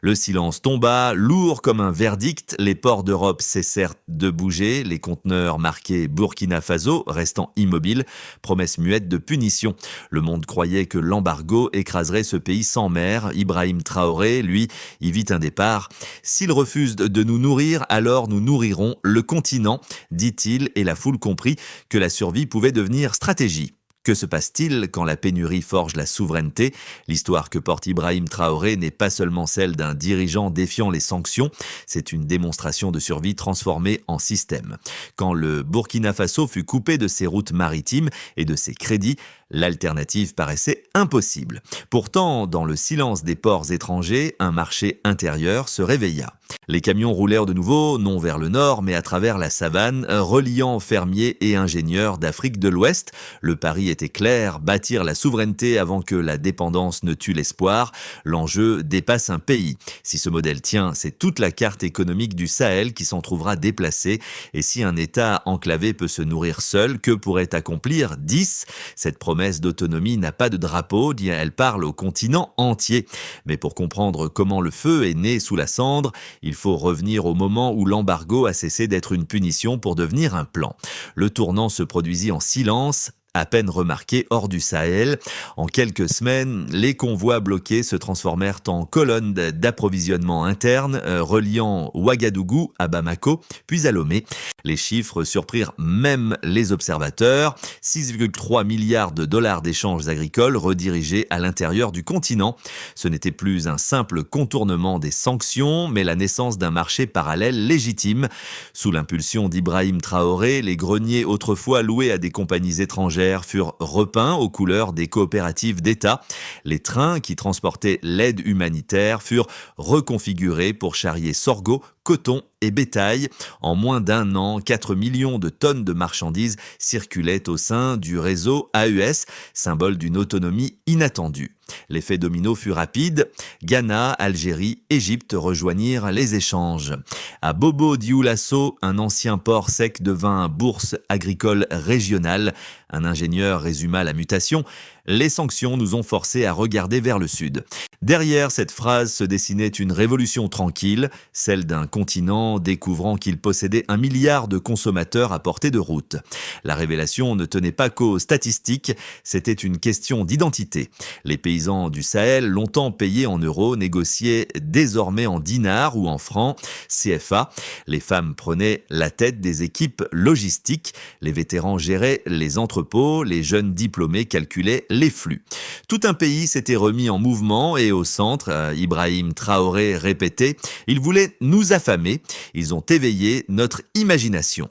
Le silence tomba, lourd comme un verdict, les ports d'Europe cessèrent de bouger, les conteneurs marqués Burkina Faso restant immobiles, promesse muette de punition. Le monde croyait que l'embargo écraserait ce pays sans mer. Ibrahim Traoré, lui, y vit un départ. S'il refuse de nous nourrir, alors nous nourrirons le continent, dit-il, et la foule comprit que la survie pouvait devenir stratégie. Que se passe-t-il quand la pénurie forge la souveraineté? L'histoire que porte Ibrahim Traoré n'est pas seulement celle d'un dirigeant défiant les sanctions, c'est une démonstration de survie transformée en système. Quand le Burkina Faso fut coupé de ses routes maritimes et de ses crédits, l'alternative paraissait impossible. Pourtant, dans le silence des ports étrangers, un marché intérieur se réveilla. Les camions roulèrent de nouveau, non vers le nord, mais à travers la savane, reliant fermiers et ingénieurs d'Afrique de l'Ouest. Le pari était clair, bâtir la souveraineté avant que la dépendance ne tue l'espoir. L'enjeu dépasse un pays. Si ce modèle tient, c'est toute la carte économique du Sahel qui s'en trouvera déplacée. Et si un État enclavé peut se nourrir seul, que pourrait accomplir 10? Cette promesse d'autonomie n'a pas de drapeau, elle parle au continent entier. Mais pour comprendre comment le feu est né sous la cendre, il faut revenir au moment où l'embargo a cessé d'être une punition pour devenir un plan. Le tournant se produisit en silence, à peine remarqué hors du Sahel. En quelques semaines, les convois bloqués se transformèrent en colonnes d'approvisionnement interne, reliant Ouagadougou à Bamako, puis à Lomé. Les chiffres surprirent même les observateurs. 6,3 milliards de dollars d'échanges agricoles redirigés à l'intérieur du continent. Ce n'était plus un simple contournement des sanctions, mais la naissance d'un marché parallèle légitime. Sous l'impulsion d'Ibrahim Traoré, les greniers autrefois loués à des compagnies étrangères furent repeints aux couleurs des coopératives d'État. Les trains qui transportaient l'aide humanitaire furent reconfigurés pour charrier sorgho, coton et bétail. En moins d'un an, 4 millions de tonnes de marchandises circulaient au sein du réseau AES, symbole d'une autonomie inattendue. L'effet domino fut rapide. Ghana, Algérie, Égypte rejoignirent les échanges. À Bobo-Dioulasso, un ancien port sec devint bourse agricole régionale. Un ingénieur résuma la mutation. Les sanctions nous ont forcés à regarder vers le sud. Derrière cette phrase se dessinait une révolution tranquille, celle d'un continent découvrant qu'il possédait 1 milliard de consommateurs à portée de route. La révélation ne tenait pas qu'aux statistiques, c'était une question d'identité. Les paysans du Sahel, longtemps payés en euros, négociaient désormais en dinars ou en francs CFA. Les femmes prenaient la tête des équipes logistiques, les vétérans géraient les entrepôts, les jeunes diplômés calculaient les flux. Tout un pays s'était remis en mouvement et au centre, Ibrahim Traoré répétait « Ils voulaient nous affamer, ils ont éveillé notre imagination ».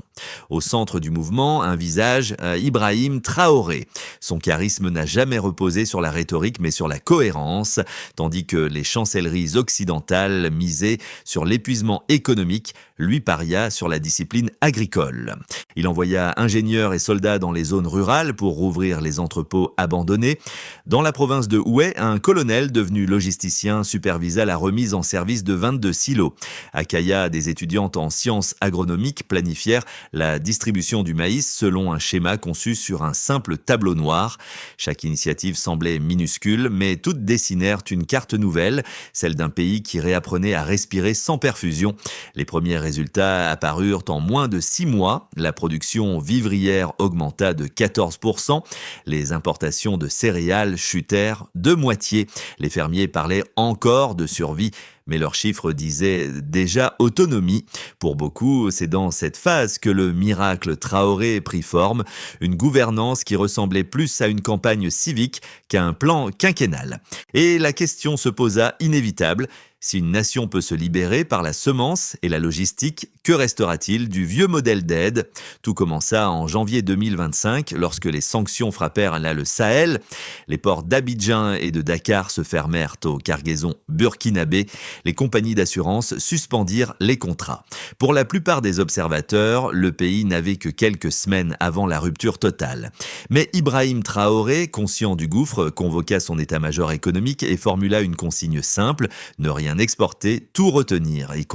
Au centre du mouvement, un visage, Ibrahim Traoré. Son charisme n'a jamais reposé sur la rhétorique mais sur la cohérence, tandis que les chancelleries occidentales misaient sur l'épuisement économique, lui paria sur la discipline agricole. Il envoya ingénieurs et soldats dans les zones rurales pour rouvrir les entrepôts abandonnés. Dans la province de Houé, un colonel devenu logisticien supervisa la remise en service de 22 silos. À Kaya, des étudiantes en sciences agronomiques planifièrent la distribution du maïs selon un schéma conçu sur un simple tableau noir. Chaque initiative semblait minuscule, mais toutes dessinèrent une carte nouvelle, celle d'un pays qui réapprenait à respirer sans perfusion. Les premiers résultats apparurent en moins de 6 mois. La production vivrière augmenta de 14%. Les importations de céréales chutèrent de moitié. Les fermiers parlaient encore de survie, mais leurs chiffres disaient déjà autonomie. Pour beaucoup, c'est dans cette phase que le miracle Traoré prit forme, une gouvernance qui ressemblait plus à une campagne civique qu'à un plan quinquennal. Et la question se posa inévitable. Si une nation peut se libérer par la semence et la logistique, que restera-t-il du vieux modèle d'aide? Tout commença en janvier 2025, lorsque les sanctions frappèrent là le Sahel. Les ports d'Abidjan et de Dakar se fermèrent aux cargaisons burkinabées. Les compagnies d'assurance suspendirent les contrats. Pour la plupart des observateurs, le pays n'avait que quelques semaines avant la rupture totale. Mais Ibrahim Traoré, conscient du gouffre, convoqua son état-major économique et formula une consigne simple: ne rien exporter, tout retenir. Et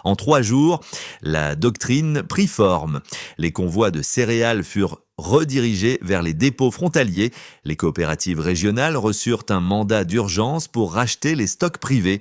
en 3 jours, la doctrine prit forme. Les convois de céréales furent redirigés vers les dépôts frontaliers. Les coopératives régionales reçurent un mandat d'urgence pour racheter les stocks privés.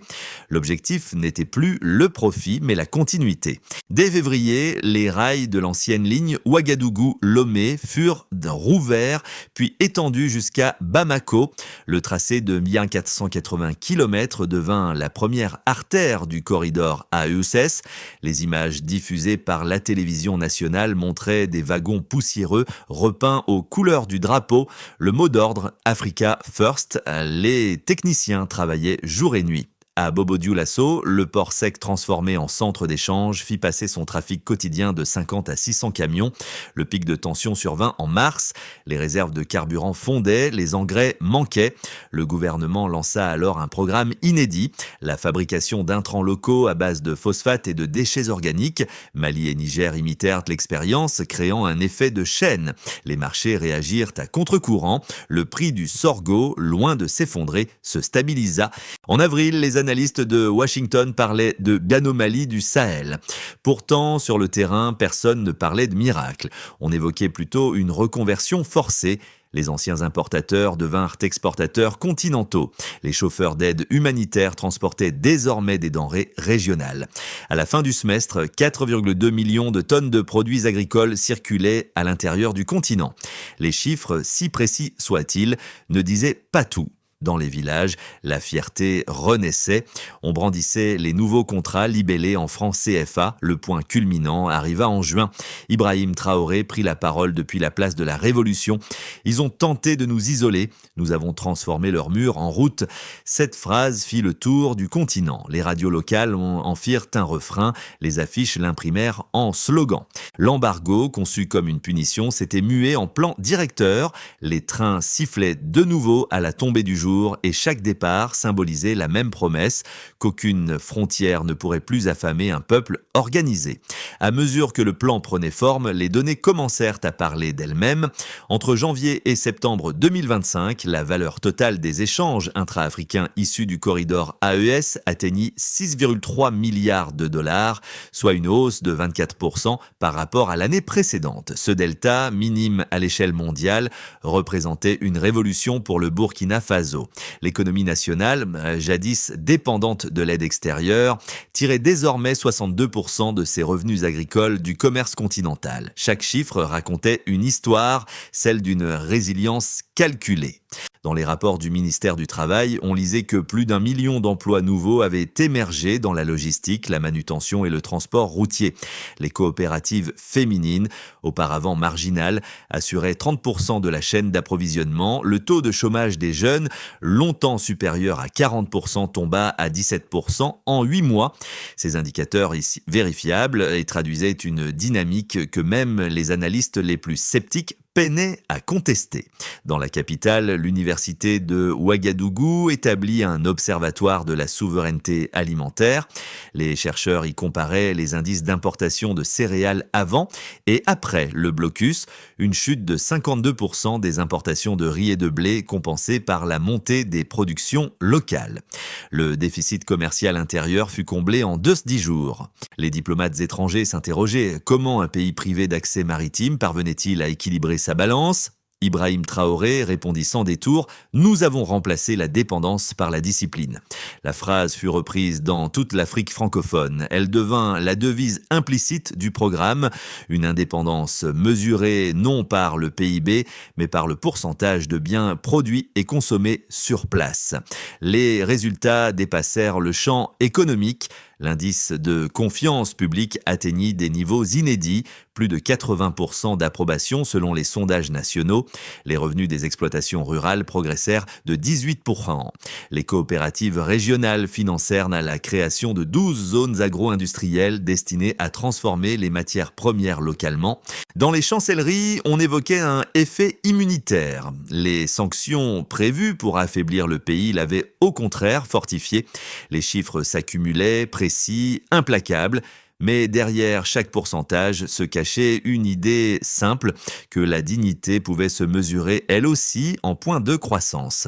L'objectif n'était plus le profit, mais la continuité. Dès février, les rails de l'ancienne ligne Ouagadougou-Lomé furent rouverts, puis étendus jusqu'à Bamako. Le tracé de bien 480 km devint la première artère du corridor AES. Les images diffusées par la télévision nationale montraient des wagons poussiéreux repeints aux couleurs du drapeau. Le mot d'ordre Africa First. Les techniciens travaillaient jour et nuit. À Bobo-Dioulasso, le port sec transformé en centre d'échange fit passer son trafic quotidien de 50 à 600 camions. Le pic de tension survint en mars. Les réserves de carburant fondaient, les engrais manquaient. Le gouvernement lança alors un programme inédit, la fabrication d'intrants locaux à base de phosphate et de déchets organiques. Mali et Niger imitèrent l'expérience, créant un effet de chaîne. Les marchés réagirent à contre-courant. Le prix du sorgho, loin de s'effondrer, se stabilisa. En avril, les analystes de Washington parlaient d'anomalie du Sahel. Pourtant, sur le terrain, personne ne parlait de miracle. On évoquait plutôt une reconversion forcée. Les anciens importateurs devinrent exportateurs continentaux. Les chauffeurs d'aide humanitaire transportaient désormais des denrées régionales. À la fin du semestre, 4,2 millions de tonnes de produits agricoles circulaient à l'intérieur du continent. Les chiffres, si précis soient-ils, ne disaient pas tout. Dans les villages, la fierté renaissait. On brandissait les nouveaux contrats libellés en francs CFA. Le point culminant arriva en juin. Ibrahim Traoré prit la parole depuis la place de la Révolution. Ils ont tenté de nous isoler. Nous avons transformé leurs murs en route. Cette phrase fit le tour du continent. Les radios locales en firent un refrain. Les affiches l'imprimèrent en slogan. L'embargo, conçu comme une punition, s'était mué en plan directeur. Les trains sifflaient de nouveau à la tombée du jour. Et chaque départ symbolisait la même promesse, qu'aucune frontière ne pourrait plus affamer un peuple organisé. À mesure que le plan prenait forme, les données commencèrent à parler d'elles-mêmes. Entre janvier et septembre 2025, la valeur totale des échanges intra-africains issus du corridor AES atteignit 6,3 milliards de dollars, soit une hausse de 24% par rapport à l'année précédente. Ce delta, minime à l'échelle mondiale, représentait une révolution pour le Burkina Faso. L'économie nationale, jadis dépendante de l'aide extérieure, tirait désormais 62% de ses revenus agricoles du commerce continental. Chaque chiffre racontait une histoire, celle d'une résilience calculée. Dans les rapports du ministère du Travail, on lisait que plus d'1 million d'emplois nouveaux avaient émergé dans la logistique, la manutention et le transport routier. Les coopératives féminines, auparavant marginales, assuraient 30% de la chaîne d'approvisionnement. Le taux de chômage des jeunes, longtemps supérieur à 40%, tomba à 17% en 8 mois. Ces indicateurs ici vérifiables et traduisaient une dynamique que même les analystes les plus sceptiques peinaient à contester. Dans la capitale, l'université de Ouagadougou établit un observatoire de la souveraineté alimentaire. Les chercheurs y comparaient les indices d'importation de céréales avant et après le blocus, une chute de 52% des importations de riz et de blé compensée par la montée des productions locales. Le déficit commercial intérieur fut comblé en 10 jours. Les diplomates étrangers s'interrogeaient comment un pays privé d'accès maritime parvenait-il à équilibrer sa balance ? Ibrahim Traoré répondit sans détour « Nous avons remplacé la dépendance par la discipline ». La phrase fut reprise dans toute l'Afrique francophone. Elle devint la devise implicite du programme, une indépendance mesurée non par le PIB, mais par le pourcentage de biens produits et consommés sur place. Les résultats dépassèrent le champ économique. L'indice de confiance publique atteignit des niveaux inédits, plus de 80% d'approbation selon les sondages nationaux. Les revenus des exploitations rurales progressèrent de 18%. Les coopératives régionales financèrent la création de 12 zones agro-industrielles destinées à transformer les matières premières localement. Dans les chancelleries, on évoquait un effet immunitaire. Les sanctions prévues pour affaiblir le pays l'avaient au contraire fortifié. Les chiffres s'accumulaient, précis, implacables. Mais derrière chaque pourcentage se cachait une idée simple, que la dignité pouvait se mesurer elle aussi en points de croissance.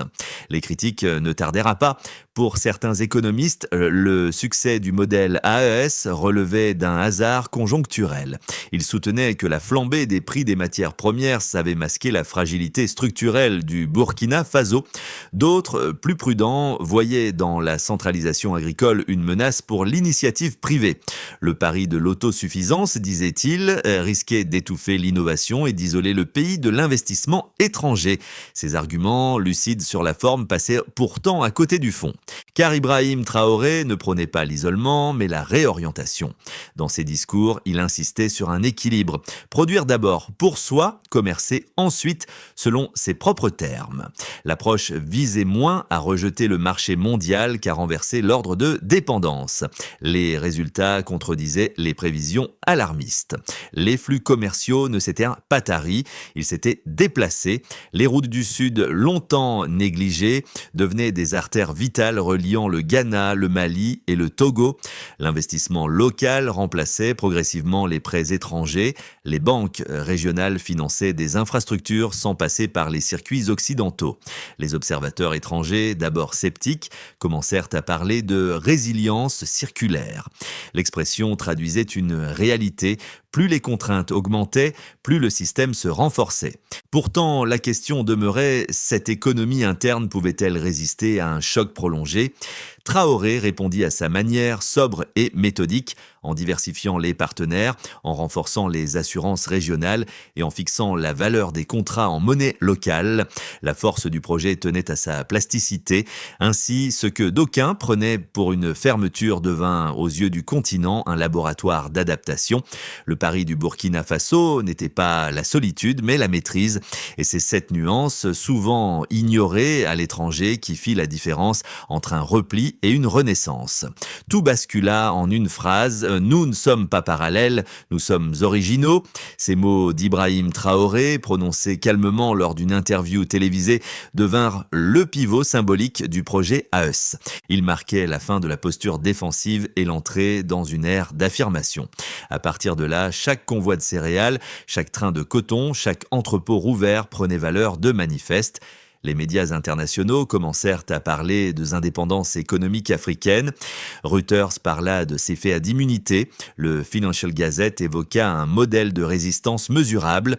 Les critiques ne tardèrent pas. Pour certains économistes, le succès du modèle AES relevait d'un hasard conjoncturel. Ils soutenaient que la flambée des prix des matières premières savait masquer la fragilité structurelle du Burkina Faso. D'autres, plus prudents, voyaient dans la centralisation agricole une menace pour l'initiative privée. Le pari de l'autosuffisance, disait-il, risquait d'étouffer l'innovation et d'isoler le pays de l'investissement étranger. Ces arguments, lucides sur la forme, passaient pourtant à côté du fond. Car Ibrahim Traoré ne prônait pas l'isolement, mais la réorientation. Dans ses discours, il insistait sur un équilibre. Produire d'abord pour soi, commercer ensuite selon ses propres termes. L'approche visait moins à rejeter le marché mondial qu'à renverser l'ordre de dépendance. Les résultats contredisaient les prévisions alarmistes. Les flux commerciaux ne s'étaient pas taris, ils s'étaient déplacés. Les routes du Sud, longtemps négligées, devenaient des artères vitales reliant le Ghana, le Mali et le Togo. L'investissement local remplaçait progressivement les prêts étrangers. Les banques régionales finançaient des infrastructures sans passer par les circuits occidentaux. Les observateurs étrangers, d'abord sceptiques, commencèrent à parler de résilience circulaire. L'expression traduisait une réalité. Plus les contraintes augmentaient, plus le système se renforçait. Pourtant, la question demeurait, cette économie interne pouvait-elle résister à un choc prolongé ? Traoré répondit à sa manière, sobre et méthodique, en diversifiant les partenaires, en renforçant les assurances régionales et en fixant la valeur des contrats en monnaie locale. La force du projet tenait à sa plasticité. Ainsi, ce que d'aucuns prenaient pour une fermeture devint, aux yeux du continent, un laboratoire d'adaptation. Le pari du Burkina Faso n'était pas la solitude, mais la maîtrise. Et c'est cette nuance, souvent ignorée à l'étranger, qui fit la différence entre un repli et une renaissance. Tout bascula en une phrase: nous ne sommes pas parallèles, nous sommes originaux. Ces mots d'Ibrahim Traoré, prononcés calmement lors d'une interview télévisée, devinrent le pivot symbolique du projet AES. Il marquait la fin de la posture défensive et l'entrée dans une ère d'affirmation. À partir de là, chaque convoi de céréales, chaque train de coton, chaque entrepôt rouvert prenait valeur de manifeste. Les médias internationaux commencèrent à parler des indépendances économiques africaines. Reuters parla de ses faits d'immunité. Le Financial Gazette évoqua un modèle de résistance mesurable.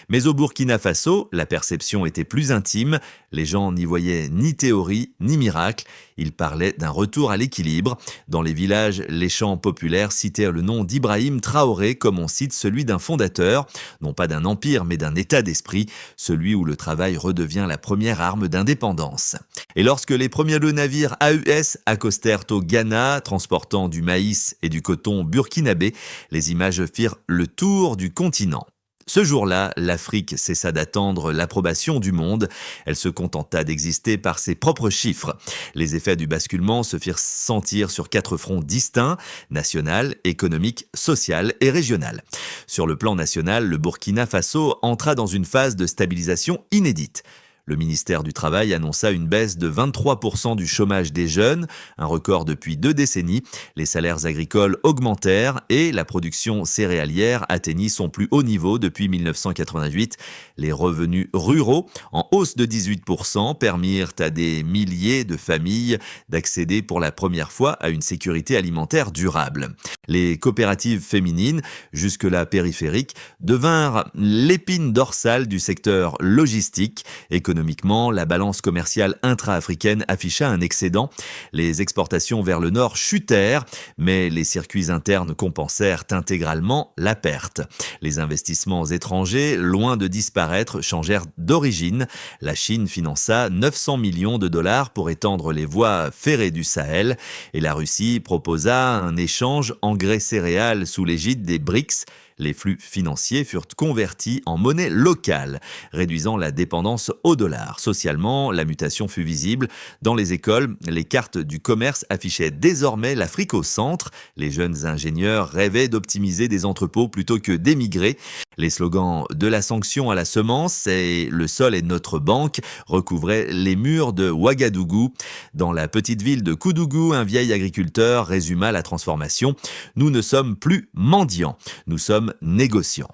Mais au Burkina Faso, la perception était plus intime. Les gens n'y voyaient ni théorie ni miracle. Ils parlaient d'un retour à l'équilibre. Dans les villages, les chants populaires citèrent le nom d'Ibrahim Traoré comme on cite celui d'un fondateur, non pas d'un empire mais d'un état d'esprit, celui où le travail redevient la première arme d'indépendance. Et lorsque les premiers navires AES accostèrent au Ghana, transportant du maïs et du coton burkinabé, les images firent le tour du continent. Ce jour-là, l'Afrique cessa d'attendre l'approbation du monde. Elle se contenta d'exister par ses propres chiffres. Les effets du basculement se firent sentir sur 4 fronts distincts: national, économique, social et régional. Sur le plan national, le Burkina Faso entra dans une phase de stabilisation inédite. Le ministère du Travail annonça une baisse de 23% du chômage des jeunes, un record depuis 2 décennies. Les salaires agricoles augmentèrent et la production céréalière atteignit son plus haut niveau depuis 1988. Les revenus ruraux, en hausse de 18%, permirent à des milliers de familles d'accéder pour la première fois à une sécurité alimentaire durable. Les coopératives féminines, jusque-là périphériques, devinrent l'épine dorsale du secteur logistique. Économiquement, la balance commerciale intra-africaine afficha un excédent. Les exportations vers le nord chutèrent, mais les circuits internes compensèrent intégralement la perte. Les investissements étrangers, loin de disparaître, changèrent d'origine. La Chine finança 900 millions de dollars pour étendre les voies ferrées du Sahel et la Russie proposa un échange engrais-céréales sous l'égide des BRICS. Les flux financiers furent convertis en monnaie locale, réduisant la dépendance au dollar. Socialement, la mutation fut visible. Dans les écoles, les cartes du commerce affichaient désormais l'Afrique au centre. Les jeunes ingénieurs rêvaient d'optimiser des entrepôts plutôt que d'émigrer. Les slogans de la sanction à la semence et le sol est notre banque recouvraient les murs de Ouagadougou. Dans la petite ville de Koudougou, un vieil agriculteur résuma la transformation. Nous ne sommes plus mendiants, nous sommes négociants.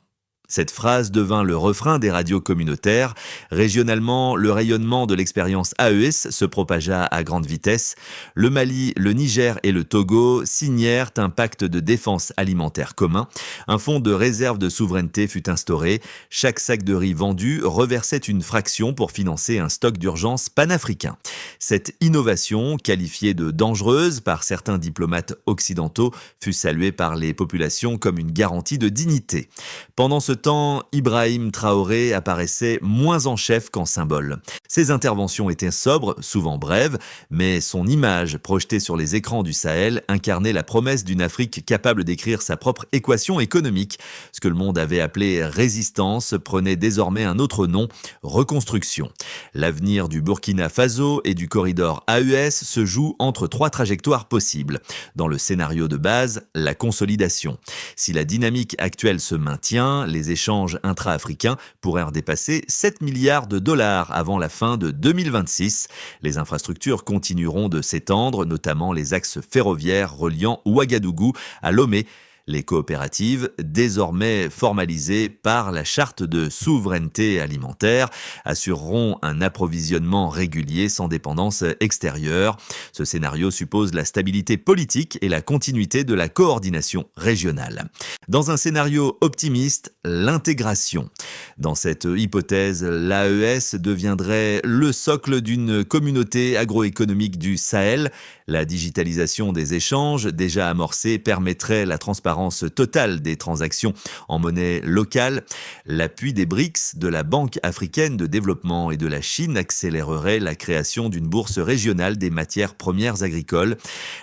Cette phrase devint le refrain des radios communautaires. Régionalement, le rayonnement de l'expérience AES se propagea à grande vitesse. Le Mali, le Niger et le Togo signèrent un pacte de défense alimentaire commun. Un fonds de réserve de souveraineté fut instauré. Chaque sac de riz vendu reversait une fraction pour financer un stock d'urgence panafricain. Cette innovation, qualifiée de dangereuse par certains diplomates occidentaux, fut saluée par les populations comme une garantie de dignité. Pendant ce temps, Ibrahim Traoré apparaissait moins en chef qu'en symbole. Ses interventions étaient sobres, souvent brèves, mais son image projetée sur les écrans du Sahel incarnait la promesse d'une Afrique capable d'écrire sa propre équation économique. Ce que le monde avait appelé résistance prenait désormais un autre nom, reconstruction. L'avenir du Burkina Faso et du corridor AES se joue entre trois trajectoires possibles. Dans le scénario de base, la consolidation. Si la dynamique actuelle se maintient, les échanges intra-africains pourraient dépasser 7 milliards de dollars avant la fin de 2026. Les infrastructures continueront de s'étendre, notamment les axes ferroviaires reliant Ouagadougou à Lomé. Les coopératives, désormais formalisées par la charte de souveraineté alimentaire, assureront un approvisionnement régulier sans dépendance extérieure. Ce scénario suppose la stabilité politique et la continuité de la coordination régionale. Dans un scénario optimiste, l'intégration. Dans cette hypothèse, l'AES deviendrait le socle d'une communauté agroéconomique du Sahel. La digitalisation des échanges, déjà amorcée, permettrait la transparence totale des transactions en monnaie locale. L'appui des BRICS, de la Banque africaine de développement et de la Chine accélérerait la création d'une bourse régionale des matières premières agricoles.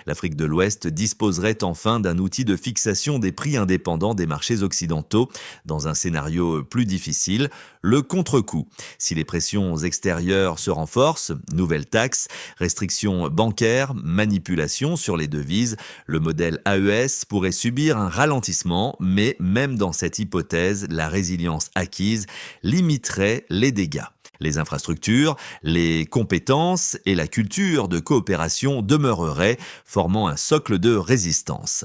L'Afrique de l'Ouest disposerait enfin d'un outil de fixation des prix indépendants des marchés occidentaux. Dans un scénario plus difficile, le contre-coup. Si les pressions extérieures se renforcent, nouvelles taxes, restrictions bancaires, manipulations sur les devises, le modèle AES pourrait subir un ralentissement, mais même dans cette hypothèse, la résilience acquise limiterait les dégâts. Les infrastructures, les compétences et la culture de coopération demeureraient, formant un socle de résistance.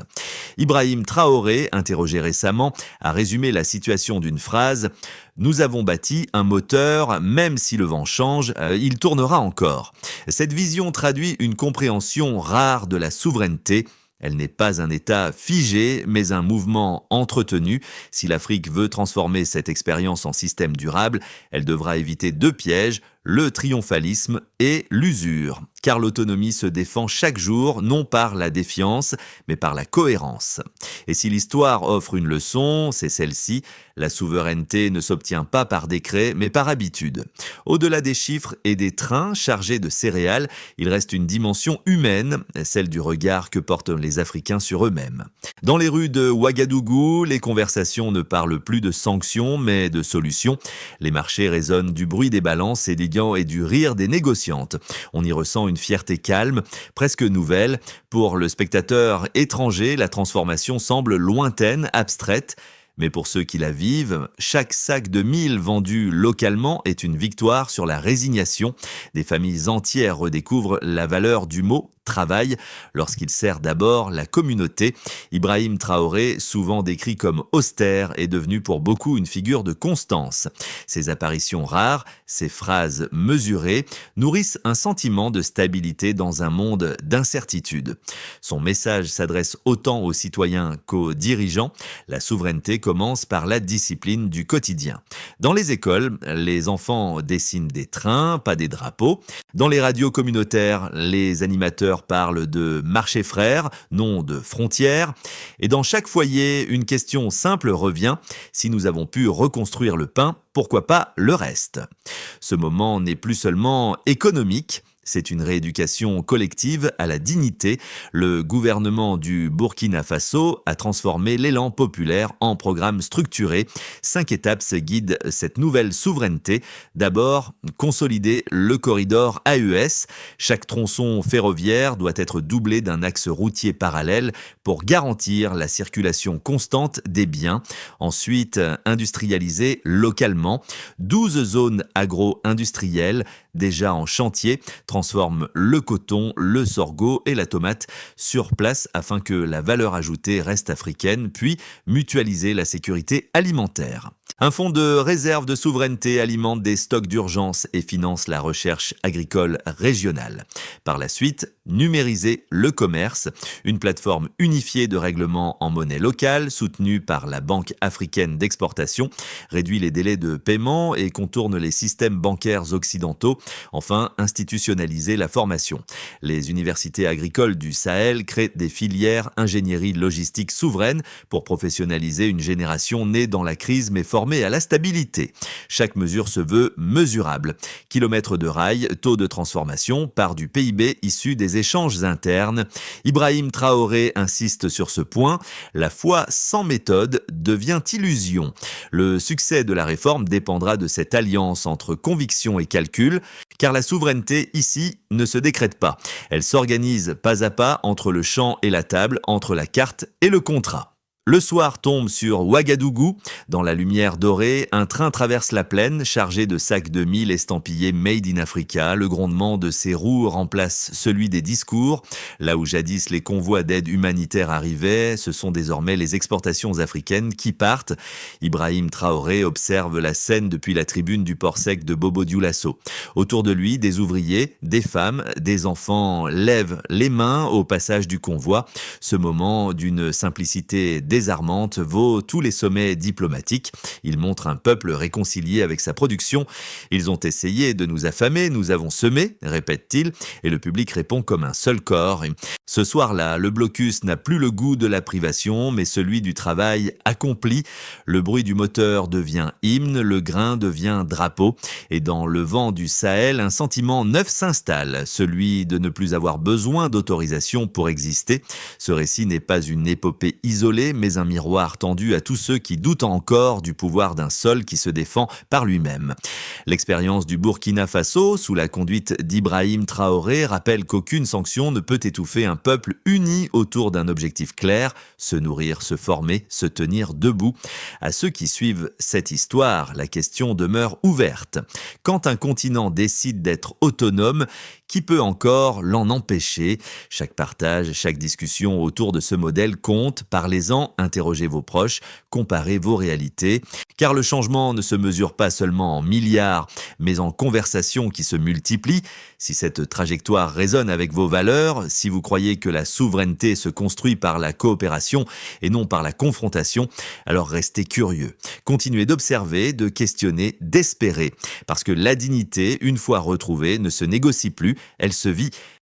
Ibrahim Traoré, interrogé récemment, a résumé la situation d'une phrase « Nous avons bâti un moteur, même si le vent change, il tournera encore ». Cette vision traduit une compréhension rare de la souveraineté. Elle n'est pas un état figé, mais un mouvement entretenu. Si l'Afrique veut transformer cette expérience en système durable, elle devra éviter deux pièges, le triomphalisme et l'usure. Car l'autonomie se défend chaque jour, non par la défiance, mais par la cohérence. Et si l'histoire offre une leçon, c'est celle-ci. La souveraineté ne s'obtient pas par décret, mais par habitude. Au-delà des chiffres et des trains chargés de céréales, il reste une dimension humaine, celle du regard que portent les Africains sur eux-mêmes. Dans les rues de Ouagadougou, les conversations ne parlent plus de sanctions, mais de solutions. Les marchés résonnent du bruit des balances et du rire des négociantes. On y ressent une fierté calme, presque nouvelle. Pour le spectateur étranger, la transformation semble lointaine, abstraite. Mais pour ceux qui la vivent, chaque sac de mil vendu localement est une victoire sur la résignation. Des familles entières redécouvrent la valeur du mot travail lorsqu'il sert d'abord la communauté. Ibrahim Traoré, souvent décrit comme austère, est devenu pour beaucoup une figure de constance. Ses apparitions rares, ses phrases mesurées, nourrissent un sentiment de stabilité dans un monde d'incertitude. Son message s'adresse autant aux citoyens qu'aux dirigeants. La souveraineté commence par la discipline du quotidien. Dans les écoles, les enfants dessinent des trains, pas des drapeaux. Dans les radios communautaires, les animateurs parlent de marché frères, non de frontières. Et dans chaque foyer, une question simple revient. Si nous avons pu reconstruire le pain, pourquoi pas le reste ? Ce moment n'est plus seulement économique. C'est une rééducation collective à la dignité. Le gouvernement du Burkina Faso a transformé l'élan populaire en programme structuré. 5 étapes se guident cette nouvelle souveraineté. D'abord, consolider le corridor AES. Chaque tronçon ferroviaire doit être doublé d'un axe routier parallèle pour garantir la circulation constante des biens. Ensuite, industrialiser localement. 12 zones agro-industrielles, déjà en chantier, transforment le coton, le sorgho et la tomate sur place afin que la valeur ajoutée reste africaine, puis mutualiser la sécurité alimentaire. Un fonds de réserve de souveraineté alimente des stocks d'urgence et finance la recherche agricole régionale. Par la suite, numériser le commerce, une plateforme unifiée de règlements en monnaie locale, soutenue par la Banque africaine d'exportation, réduit les délais de paiement et contourne les systèmes bancaires occidentaux. Enfin, institutionnaliser la formation. Les universités agricoles du Sahel créent des filières ingénierie logistique souveraine pour professionnaliser une génération née dans la crise mais formée à la stabilité. Chaque mesure se veut mesurable. Kilomètres de rails, taux de transformation, part du PIB issu des échanges internes. Ibrahim Traoré insiste sur ce point. La foi sans méthode devient illusion. Le succès de la réforme dépendra de cette alliance entre conviction et calcul, car la souveraineté ici ne se décrète pas. Elle s'organise pas à pas entre le champ et la table, entre la carte et le contrat. Le soir tombe sur Ouagadougou. Dans la lumière dorée, un train traverse la plaine chargé de sacs de mil estampillés Made in Africa. Le grondement de ses roues remplace celui des discours. Là où jadis les convois d'aide humanitaire arrivaient, ce sont désormais les exportations africaines qui partent. Ibrahim Traoré observe la scène depuis la tribune du port sec de Bobo-Dioulasso. Autour de lui, des ouvriers, des femmes, des enfants lèvent les mains au passage du convoi. Ce moment d'une simplicité désarmante vaut tous les sommets diplomatiques. Il montre un peuple réconcilié avec sa production. Ils ont essayé de nous affamer, nous avons semé, répète-t-il, et le public répond comme un seul corps. Ce soir-là, le blocus n'a plus le goût de la privation, mais celui du travail accompli. Le bruit du moteur devient hymne, le grain devient drapeau, et dans le vent du Sahel, un sentiment neuf s'installe, celui de ne plus avoir besoin d'autorisation pour exister. Ce récit n'est pas une épopée isolée, mais un miroir tendu à tous ceux qui doutent encore du pouvoir d'un sol qui se défend par lui-même. L'expérience du Burkina Faso, sous la conduite d'Ibrahim Traoré, rappelle qu'aucune sanction ne peut étouffer un peuple uni autour d'un objectif clair, se nourrir, se former, se tenir debout. À ceux qui suivent cette histoire, la question demeure ouverte. Quand un continent décide d'être autonome, qui peut encore l'en empêcher? Chaque partage, chaque discussion autour de ce modèle compte. Parlez-en, interrogez vos proches, comparez vos réalités. Car le changement ne se mesure pas seulement en milliards, mais en conversations qui se multiplient. Si cette trajectoire résonne avec vos valeurs, si vous croyez que la souveraineté se construit par la coopération et non par la confrontation, alors restez curieux. Continuez d'observer, de questionner, d'espérer. Parce que la dignité, une fois retrouvée, ne se négocie plus, elle se vit